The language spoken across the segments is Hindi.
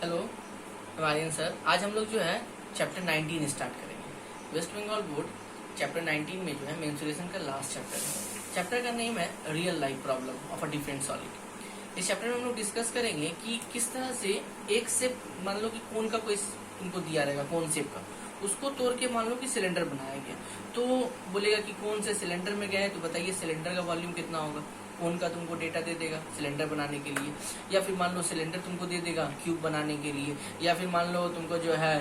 हेलो हिमालयन सर, आज हम लोग जो है चैप्टर 19 स्टार्ट करेंगे। वेस्ट बंगाल बोर्ड चैप्टर 19 में जो है मेंस्ट्रुएशन का लास्ट चैप्टर है। चैप्टर का नेम है real life problem of a different solid. इस चैप्टर में हम लोग डिस्कस करेंगे कि किस तरह से एक शेप, मान लो कि कोन का कोई तुमको दिया रहेगा, कोन शेप का, उसको तोड़ के मान लो कि सिलेंडर बनाया गया। तो बोलेगा कि कौन से सिलेंडर में गया है, तो बताइए सिलेंडर का वॉल्यूम कितना होगा। कौन का तुमको डेटा दे देगा सिलेंडर बनाने के लिए, या फिर मान लो सिलेंडर तुमको दे देगा क्यूब बनाने के लिए, या फिर मान लो तुमको जो है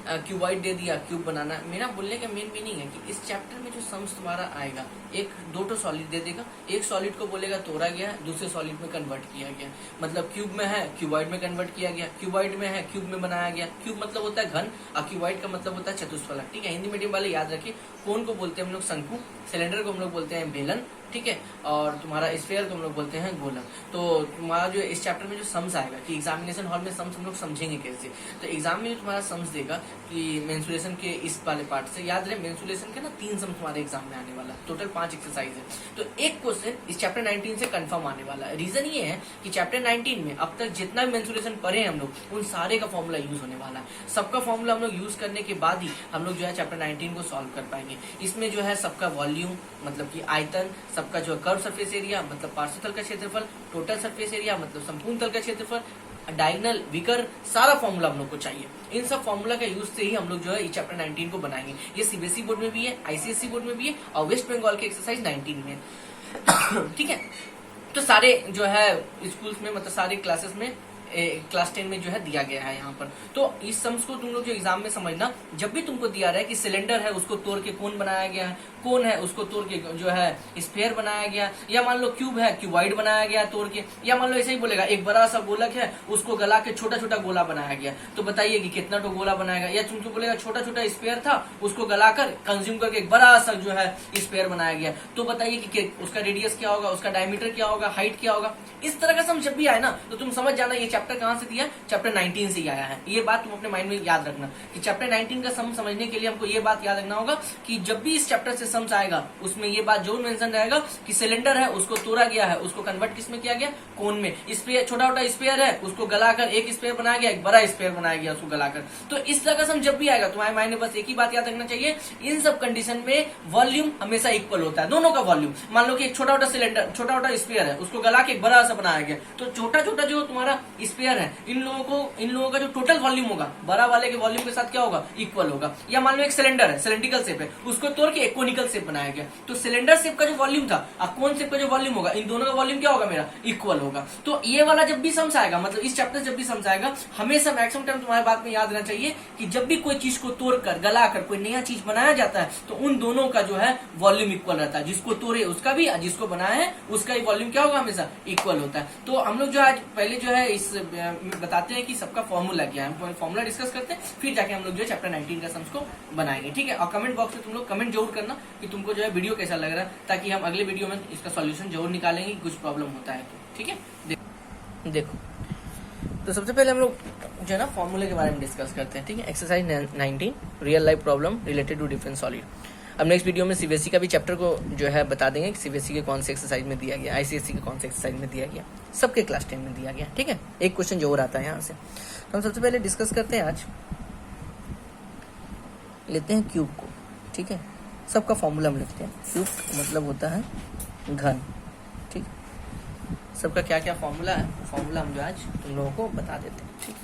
क्यूबॉइड दे दिया क्यूब बनाना। मेरा बोलने का मेन मीनिंग है कि इस चैप्टर में जो सम्स तुम्हारा आएगा, एक दो तो सॉलिड दे देगा, एक सॉलिड को बोलेगा तोड़ा गया, दूसरे सॉलिड में कन्वर्ट किया गया। मतलब क्यूब में है क्यूबॉइड में कन्वर्ट किया गया, क्यूबॉइड में है क्यूब में बनाया गया। क्यूब मतलब होता है घन और क्यूबॉइड का मतलब होता है चतुष्फलक। ठीक है, हिंदी मीडियम वाले याद रखिए। कोन को बोलते हैं हम लोग शंकु, सिलेंडर को हम लोग बोलते हैं बेलन, ठीक है, और तुम्हारा स्फीयर को हम लोग बोलते हैं गोलक। तो तुम्हारा जो इस चैप्टर में जो सम्स आएगा कि एग्जामिनेशन हॉल में सम्स हम लोग समझेंगे कैसे, तो एग्जाम में जो तुम्हारा सम्स देगा कि मेंस्ट्रुएशन के इस वाले पार्ट से, याद रहे मेंस्ट्रुएशन के ना 3 सम्स तुम्हारे एग्जाम में आने वाला, टोटल 5 एक्सरसाइज है। तो एक क्वेश्चन इस चैप्टर 19 से कंफर्म आने वाला है। रीजन ये है कि चैप्टर 19 में अब तक जितना भी मेंस्ट्रुएशन पढ़े हैं हम लोग, उन सारे का फॉर्मूला यूज होने वाला है। सबका फॉर्मूला हम लोग यूज करने के बाद ही हम लोग जो है चैप्टर 19 को सॉल्व कर पाएंगे। इसमें जो है सबका वॉल्यूम मतलब कि आयतन, सबका जो कर्व सरफेस एरिया मतलब पार्श्व तल का क्षेत्रफल, टोटल सरफेस एरिया मतलब संपूर्ण तल का क्षेत्रफल, डायगोनल, विकर, सारा फॉर्मूला हम लोग को चाहिए। इन सब फॉर्मूला के यूज से ही हम लोग जो है ये चैप्टर 19 को बनाएंगे। ये सीबीएसई बोर्ड में भी है, आईसीएसई बोर्ड में भी है और वेस्ट बंगाल के एक्सरसाइज 19 में ठीक है। तो सारे जो है स्कूल्स में मतलब सारे क्लासेस में क्लास 10 में जो है दिया गया है यहाँ पर। तो इस सम्स को तुम लोग जो एग्जाम में समझना, जब भी तुमको दिया रहा है कि सिलेंडर है उसको तोड़ के कोन बनाया गया है, कोन है उसको तोड़ के जो है स्फीयर बनाया गया, या मान लो क्यूब है क्यूबॉइड बनाया गया तोड़ के, या मान लो ऐसे ही बोलेगा एक बड़ा सा गोलक है उसको गला के छोटा छोटा गोला बनाया गया, तो बताइए कि कितना तो गोला बनाएगा। या तुमको बोलेगा छोटा छोटा स्फीयर था उसको गलाकर कंज्यूम करके एक बड़ा सा जो है स्फीयर बनाया गया, तो बताइए कि उसका रेडियस क्या होगा, उसका डायमीटर क्या होगा, हाइट क्या होगा। इस तरह का सम जब भी आए ना तो तुम समझ जाना ये चैप्टर कहां से दिया, चैप्टर 19 से ही आया है। ये बात तुम अपने माइंड में याद रखना कि चैप्टर 19 का सम समझने के लिए हमको ये बात याद रखना होगा कि जब भी इस चैप्टर से सम्स आएगा उसमें ये बात जरूर मेंशन रहेगा कि सिलेंडर है उसको तोड़ा गया है, उसको कन्वर्ट किसमें किया गया, कोन में। स्फीयर, छोटा छोटा स्फीयर है उसको गलाकर एक स्फीयर बनाया गया, एक बड़ा स्फीयर बनाया गया उसको गलाकर। तो इस तरह का सम जब भी आएगा तुम्हारे माइंड में बस एक ही बात याद रखना चाहिए, इन सब कंडीशन में वॉल्यूम हमेशा इक्वल होता है, दोनों का वॉल्यूम। मान लो कि एक छोटा छोटा सिलेंडर, छोटा छोटा स्फीयर है उसको गला के एक बड़ा सा बनाया गया, तो छोटा छोटा जो तुम्हारा स्फीयर है इन लोगों का जो टोटल वॉल्यूम होगा बड़ा वाले के वॉल्यूम के साथ क्या होगा, इक्वल होगा। या मान लो एक सिलेंडर है, सिलेंड्रिकल शेप है, उसको तोड़ के एक कोनिकल शेप बनाया गया, तो सिलेंडर शेप का जो वॉल्यूम था और कोन शेप का जो वॉल्यूम होगा, इन दोनों का वॉल्यूम क्या होगा मेरा, इक्वल होगा। तो ये वाला जब भी सम्स आएगा, मतलब इस चैप्टर जब भी सम्स आएगा, हमेशा मैक्सिमम टाइम तुम्हारे बात में याद रहना चाहिए कि जब भी कोई चीज को तोड़कर गलाकर कोई नया चीज बनाया जाता है तो उन दोनों का जो है वॉल्यूम इक्वल रहता है। जिसको तोड़े उसका भी, जिसको बनाया है उसका ही वॉल्यूम क्या होगा, हमेशा इक्वल होता है। तो हम लोग जो आज पहले जो है इस बताते हैं कि सबका फॉर्मूला क्या है, फॉर्मूला डिस्कस करते हैं, फिर जाके हम लोग जो है चैप्टर 19 का सम्स को बनाएंगे। ठीक है, और कमेंट बॉक्स में तुम लोग कमेंट जरूर करना कि तुमको जो है वीडियो कैसा लग रहा है, ताकि हम अगले वीडियो में इसका सॉल्यूशन जरूर निकालेंगे कुछ प्रॉब्लम होता है तो। ठीक है, देखो तो सबसे पहले हम लोग जो है ना फॉर्मूले के बारे में डिस्कस करते हैं। ठीक है, exercise 19 real life problem related to different solid. अब नेक्स्ट वीडियो में सीबीएसई का भी चैप्टर को जो है बता देंगे कि सीबीएसई के कौन से एक्सरसाइज में दिया गया, आईसीएसई के कौन से एक्सरसाइज में दिया गया, सबके क्लास 10 में दिया गया। ठीक है, एक क्वेश्चन जो आता है यहाँ से, तो हम सबसे पहले डिस्कस करते हैं आज, लेते हैं क्यूब को। ठीक है, सबका फॉर्मूला हम लिखते हैं। क्यूब मतलब होता है घन। ठीक, सबका क्या क्या फॉर्मूला है, फॉर्मूला हम जो आज तुम लोगों को बता देते हैं। ठीक,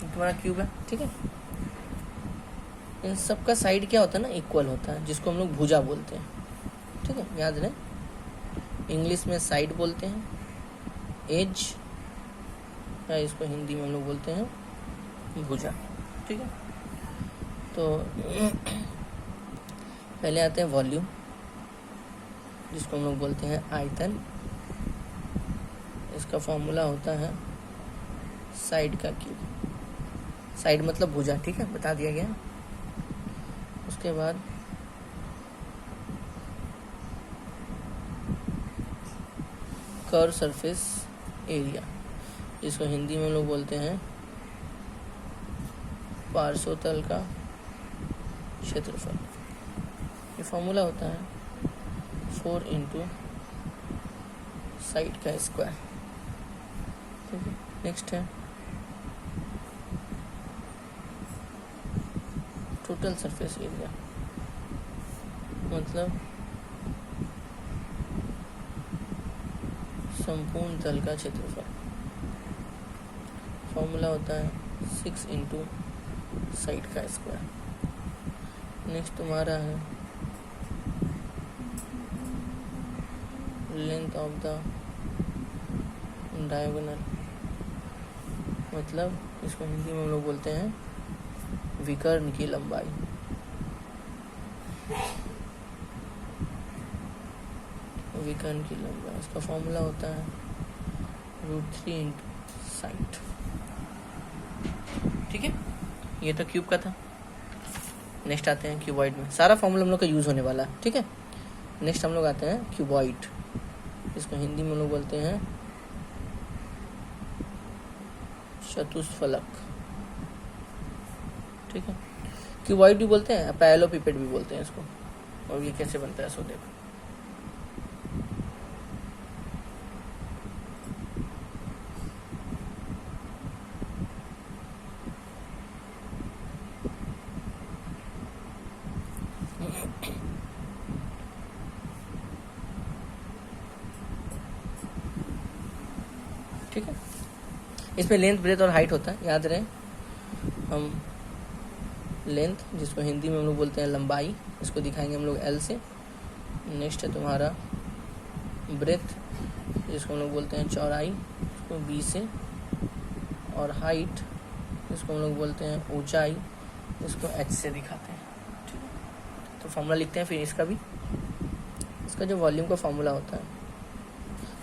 तुम्हारा क्यूब है। ठीक है, इन सब का साइड क्या होता है ना, इक्वल होता है, जिसको हम लोग भुजा बोलते हैं। ठीक है, याद रहे, इंग्लिश में साइड बोलते हैं, एज, या इसको हिंदी में हम लोग बोलते हैं भुजा। ठीक है, तो पहले आते हैं वॉल्यूम, जिसको हम लोग बोलते हैं आयतन। इसका फॉर्मूला होता है साइड का क्यूब, साइड मतलब भुजा। ठीक है, बता दिया गया। उसके बाद कर्व सरफेस एरिया, जिसको हिंदी में हम लोग बोलते हैं पार्श्वतल का क्षेत्रफल। ये फॉर्मूला होता है 4 इंटू साइड का स्क्वायर। ठीक है, नेक्स्ट है टोटल सरफेस एरिया, मतलब संपूर्ण तल का क्षेत्रफल। फॉर्मूला होता है 6 इंटू साइड का स्क्वायर। नेक्स्ट तुम्हारा है लेंथ ऑफ द डायगोनल, मतलब इसको हिंदी में हम लोग बोलते हैं विकर्ण की लंबाई। विकर्ण की लंबाई, इसका फॉर्मूला होता है √3 इंटू साइड। ठीक है, ये तो क्यूब का था। नेक्स्ट आते हैं क्यूबॉइड में। सारा फॉर्मूला हम लोग का यूज होने वाला है। ठीक है, नेक्स्ट हम लोग आते हैं क्यूबॉइड, इसको हिंदी में हम लोग बोलते हैं चतुष्फलक। ठीक है, क्यूबॉइड भी बोलते हैं, पैरेललोपिपेड भी बोलते हैं इसको। और ये कैसे बनता है सो देखो। ठीक है, इसमें लेंथ, ब्रेथ और हाइट होता है, याद रहे। हम लेंथ, जिसको हिंदी में हम लोग बोलते हैं लंबाई, इसको दिखाएंगे हम लोग L से। नेक्स्ट है तुम्हारा ब्रेथ, जिसको हम लोग बोलते हैं चौड़ाई, इसको B से। और हाइट, जिसको हम लोग बोलते हैं ऊंचाई, इसको H से दिखाते हैं। ठीक है, तो फॉर्मूला लिखते हैं फिर इसका भी। इसका जो वॉल्यूम का फॉर्मूला होता है,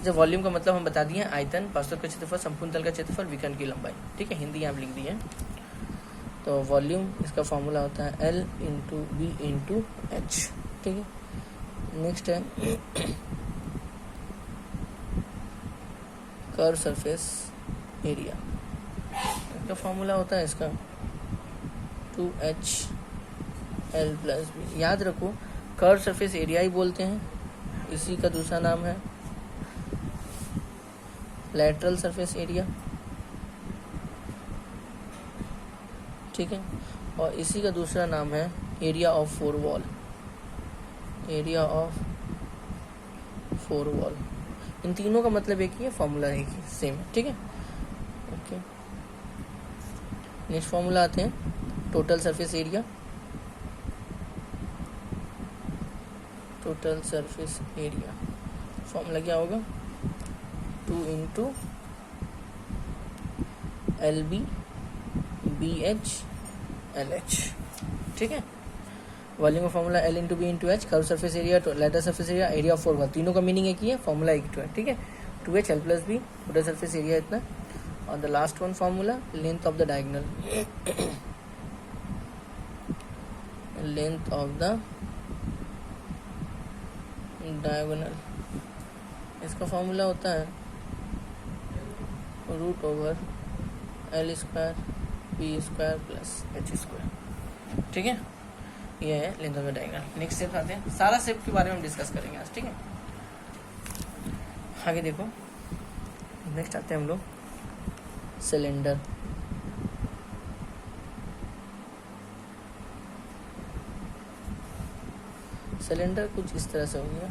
जब वॉल्यूम का मतलब हम बता दिए आयतन, पार्श्वतल का क्षेत्रफल, संपूर्ण तल का क्षेत्रफल, विकर्ण की लंबाई। ठीक है, हिंदी यहाँ लिख दी है। तो वॉल्यूम, इसका फॉर्मूला होता है L into B into H. ठीक है, नेक्स्ट है कर्व सरफेस एरिया, इसका फॉर्मूला होता है इसका 2H L प्लस बी। याद रखो, कर्व सरफेस एरिया ही बोलते हैं, इसी का दूसरा नाम है लैटरल सरफेस एरिया। ठीक है, और इसी का दूसरा नाम है area of four wall. Area of four wall, इन तीनों का मतलब एक ही है, फॉर्मूला एक ही सेम है। ठीक है, ओके। नेक्स्ट फॉर्मूला आते हैं total surface area. Total surface area formula क्या होगा? 2 इंटू LB BH LH। ठीक है, वॉल्यूम का formula L into B into H, curve surface area, lateral surface area, area of four wall, तीनों का मीनिंग एक ही है, फॉर्मूला एक तो है। ठीक है, 2H L plus B, total surface area इतना। और the last one formula length of the diagonal. Length of the diagonal, इसका फॉर्मूला होता है √L square B square plus H square. ठीक है, ये है length of the diagonal. Next step आते हैं, सारा स्टेप के बारे में हम डिस्कस करेंगे आज। ठीक है, आगे देखो, नेक्स्ट आते हैं हम लोग सिलेंडर। सिलेंडर कुछ इस तरह से हो गया,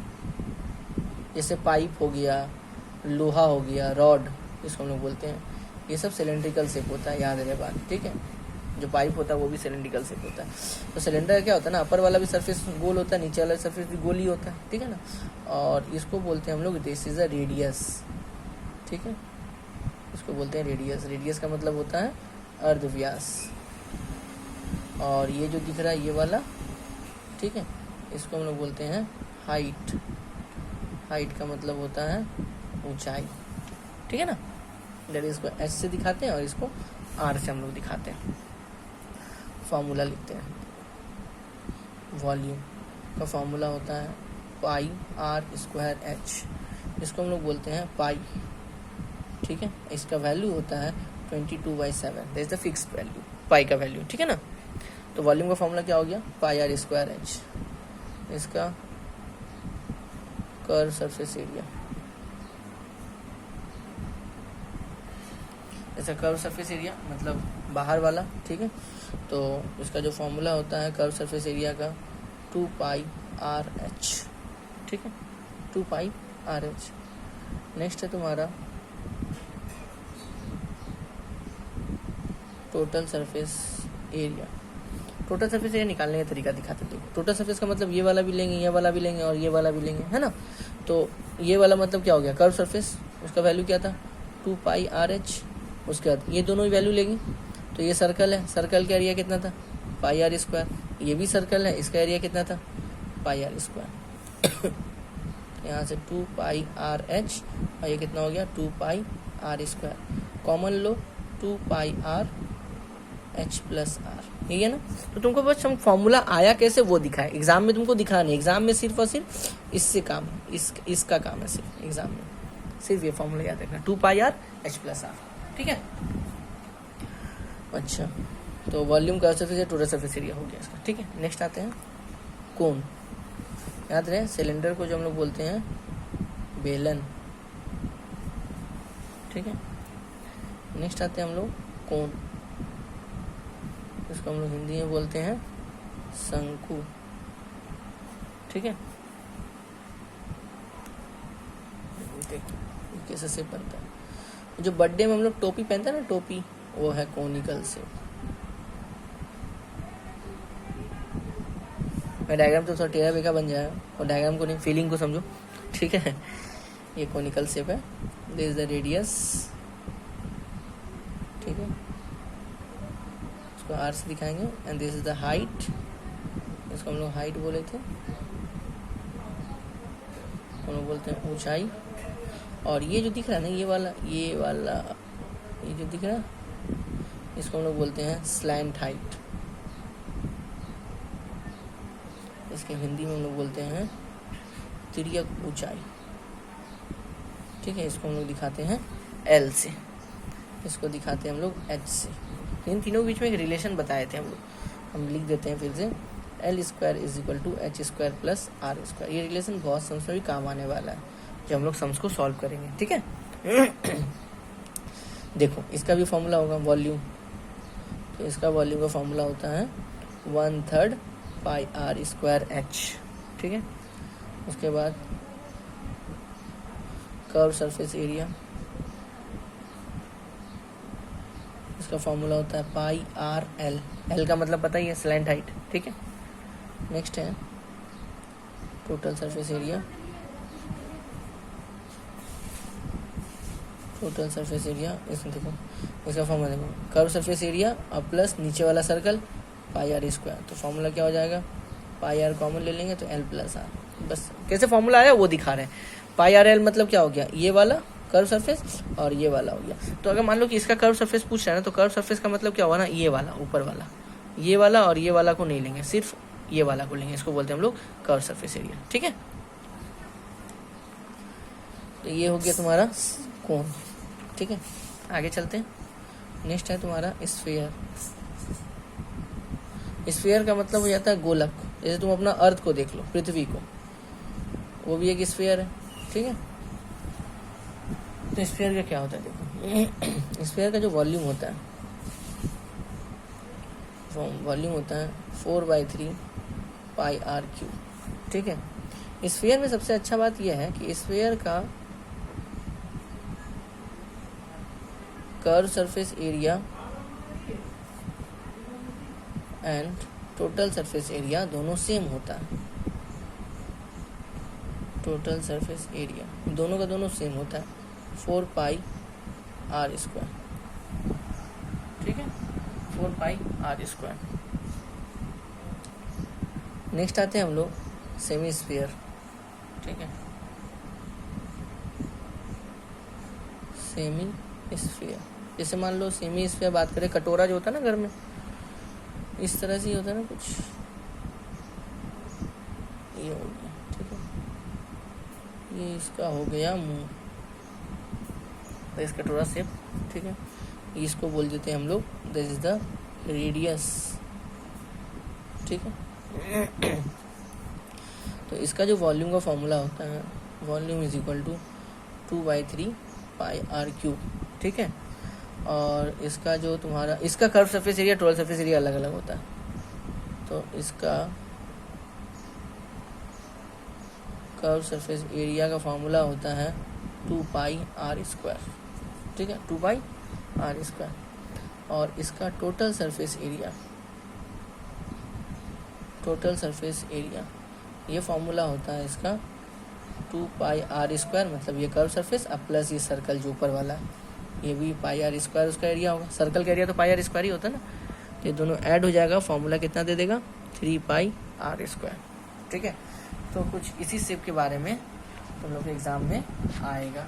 जैसे पाइप हो गया, लोहा हो गया, रॉड, इसको हम लोग बोलते हैं, ये सब सिलेंड्रिकल शेप होता है, याद रहे बात। ठीक है, जो पाइप होता है वो भी सिलेंड्रिकल शेप होता है। तो सिलेंडर क्या होता है ना, अपर वाला भी सरफेस गोल होता है, नीचे वाला सरफेस भी गोल ही होता है। ठीक है ना, और इसको बोलते हैं हम लोग दिस इज अ रेडियस। ठीक है, इसको बोलते हैं रेडियस। रेडियस का मतलब होता है अर्धव्यास। और ये जो दिख रहा है ये वाला, ठीक है, इसको हम लोग बोलते हैं हाइट। हाइट का मतलब होता है ऊंचाई। ठीक है ना, इधर इसको S से दिखाते हैं और इसको R से हम लोग दिखाते हैं। फॉर्मूला लिखते हैं वॉल्यूम का फॉर्मूला होता है पाई आर स्क्वायर एच, इसको हम लोग बोलते हैं पाई, ठीक है। इसका वैल्यू होता है 22/7, that is the fixed value pi का वैल्यू, ठीक है ना। तो वॉल्यूम का फॉर्मूला क्या हो गया, पाई आर स्क्वायर एच, इसका कर्व सरफेस एरिया, ऐसा कर्व सरफेस एरिया मतलब बाहर वाला, ठीक है। तो इसका जो फॉर्मूला होता है कर्व सरफेस एरिया का 2 पाई आर एच, ठीक है, 2 पाई आर एच। नेक्स्ट है तुम्हारा total surface area. Total surface area निकालने का तरीका दिखाते थे। टोटल सरफेस का मतलब ये वाला भी लेंगे, ये वाला भी लेंगे और ये वाला भी लेंगे, है ना। तो ये वाला मतलब क्या हो गया, कर्व सरफेस, उसका वैल्यू क्या था 2 पाई आर एच। उसके बाद ये दोनों ही वैल्यू लेंगे, तो ये सर्कल है, सर्कल का एरिया कितना था पाई आर स्क्वायर, ये भी सर्कल है, इसका एरिया कितना था पाई आर स्क्वायर। यहाँ से 2 पाई आर एच और ये कितना हो गया 2 पाई आर स्क्वायर। कॉमन लो 2 pi r h plus r, ठीक है ना। तो तुमको बस हम फॉर्मूला आया कैसे वो दिखाए, एग्जाम में तुमको दिखाना नहीं, एग्जाम में सिर्फ और सिर्फ इससे काम है, इसका काम है सिर्फ एग्जाम में, सिर्फ ये फॉर्मूला याद रखना 2 pi r h plus r, ठीक है। अच्छा, तो वॉल्यूम का सरफेस टोटल सरफेस एरिया हो गया इसका, ठीक है। नेक्स्ट आते हैं कोन। याद रहे सिलेंडर को जो हम लोग बोलते हैं बेलन, ठीक है। नेक्स्ट आते हैं हम लोग कोन, इसको हम लोग हिंदी में बोलते हैं शंकु, ठीक है। देखो कैसे से बनता है, जो बर्थडे में हम लोग टोपी पहनते हैं ना, टोपी, वो है कोनिकल शेप। मैं डायग्राम तो थोड़ा टेढ़ा बेका बन जाएगा, और डायग्राम को नहीं फीलिंग को समझो, ठीक है। ये कोनिकल शेप है, दिस इज द रेडियस, ठीक है, इसको आर से दिखाएंगे, and this is the height, इसको हम लोग हाइट बोले थे, हम लोग बोलते हैं ऊंचाई। और ये जो दिख रहा है ना, ये वाला ये जो दिख रहा है, इसको हम लोग बोलते हैं स्लैंट हाइट, इसके हिंदी में हम लोग बोलते हैं तिर्यक ऊंचाई, ठीक है। इसको हम लोग दिखाते हैं एल से, इसको दिखाते हैं हम लोग एच से। इन तीनों के बीच में एक रिलेशन बताए थे हम लोग, हम लिख देते हैं फिर से, L square is equal to H square plus R square. ये रिलेशन बहुत सम्स में भी काम आने वाला है जब हम लोग सम्स को सॉल्व करेंगे, ठीक है। देखो इसका भी फॉर्मूला होगा वॉल्यूम, तो इसका वॉल्यूम का फॉर्मूला होता है 1/3 पाई आर स्क्वायर एच, ठीक है। उसके बाद कर्व सरफेस एरिया, इसका फॉर्मूला होता है पाई आर एल, एल का मतलब पता ही है स्लैंट हाइट, ठीक है। नेक्स्ट है total surface area, total surface area, इसमें देखो इसका फॉर्मूला देखो, कर्व सरफेस एरिया और प्लस नीचे वाला सर्कल पाई आर स्क्वायर। तो फॉर्मूला क्या हो जाएगा, पाई आर कॉमन ले लेंगे तो एल प्लस आर। बस कैसे फॉर्मूला आया वो दिखा रहे हैं। पाई आर एल मतलब क्या हो गया, ये वाला कर्व सरफेस और ये वाला हो गया। तो अगर मान लो कि इसका कर्व सरफेस पूछ रहा है ना, तो कर्व सरफेस का मतलब क्या हुआ ना, ये वाला ऊपर वाला, ये वाला और ये वाला को नहीं लेंगे, सिर्फ ये वाला को लेंगे, इसको बोलते हैं हम लोग कर्व सरफेस एरिया, ठीक है। तो ये हो गया तुम्हारा कोन, ठीक है। आगे चलते हैं, नेक्स्ट है तुम्हारा स्फीयर। स्फीयर का मतलब हो जाता है गोलक, जैसे तुम अपना अर्थ को देख लो, पृथ्वी को, वो भी एक स्फीयर है, ठीक है। तो स्फीयर का क्या होता है, देखो स्फीयर का जो वॉल्यूम होता है, वॉल्यूम होता है 4/3 पाई आर क्यूब, ठीक है। स्फीयर में सबसे अच्छा बात यह है कि स्फीयर का curve surface area and total surface area दोनों सेम होता है। टोटल सरफेस एरिया दोनों का दोनों सेम होता है 4 पाई आर स्क्वायर, ठीक है, 4 पाई आर स्क्वायर। नेक्स्ट आते हैं हम लोग सेमी स्फीयर, ठीक है, सेमी स्फीयर। जैसे मान लो सेमी स्फीयर बात करें, कटोरा जो होता है ना घर में, इस तरह से ही होता है ना कुछ, ये हो गया, ठीक है, ये इसका हो गया मुंह, तो इसका थोड़ा शेप, ठीक है, इसको बोल देते हैं हम लोग दिस इज द रेडियस, ठीक है। तो इसका जो वॉल्यूम का फॉर्मूला होता है, volume is equal to 2/3 pi R cube, ठीक है। और इसका जो तुम्हारा इसका curve surface area, total surface area अलग अलग होता है, तो इसका कर्व सरफेस एरिया का फॉर्मूला होता है 2 पाई आर स्क्वायर, ठीक है, 2 पाई आर स्क्वायर। और इसका total surface area, total surface area ये फॉर्मूला होता है इसका 2 पाई आर स्क्वायर, मतलब ये कर्व सरफेस अब प्लस ये सर्कल जो ऊपर वाला है, ये भी पाई आर स्क्वायर उसका एरिया होगा, सर्कल का एरिया तो पाई आर स्क्वायर ही होता है ना, तो ये दोनों ऐड हो जाएगा, फॉर्मूला कितना दे देगा 3 पाई आर स्क्वायर, ठीक है। तो कुछ इसी शेप के बारे में तुम लोग के एग्जाम में आएगा,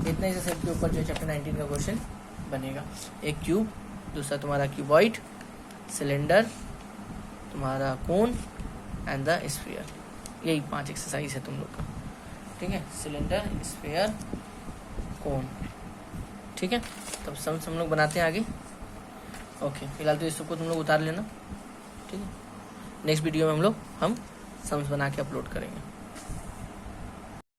इतना ही शेप के ऊपर जो चैप्टर 19 का क्वेश्चन बनेगा, एक क्यूब, दूसरा तुम्हारा क्यूबॉइड, सिलेंडर, तुम्हारा कोन एंड द स्फीयर, यही 5 एक्सरसाइज है तुम लोग का, ठीक है, सिलेंडर, स्फीयर, कोन, ठीक है। तब हम लोग बनाते हैं आगे। ओके, फिलहाल तो इस सबको तुम लोग उतार लेना, ठीक है। नेक्स्ट वीडियो में हम समझ बना के अपलोड करेंगे।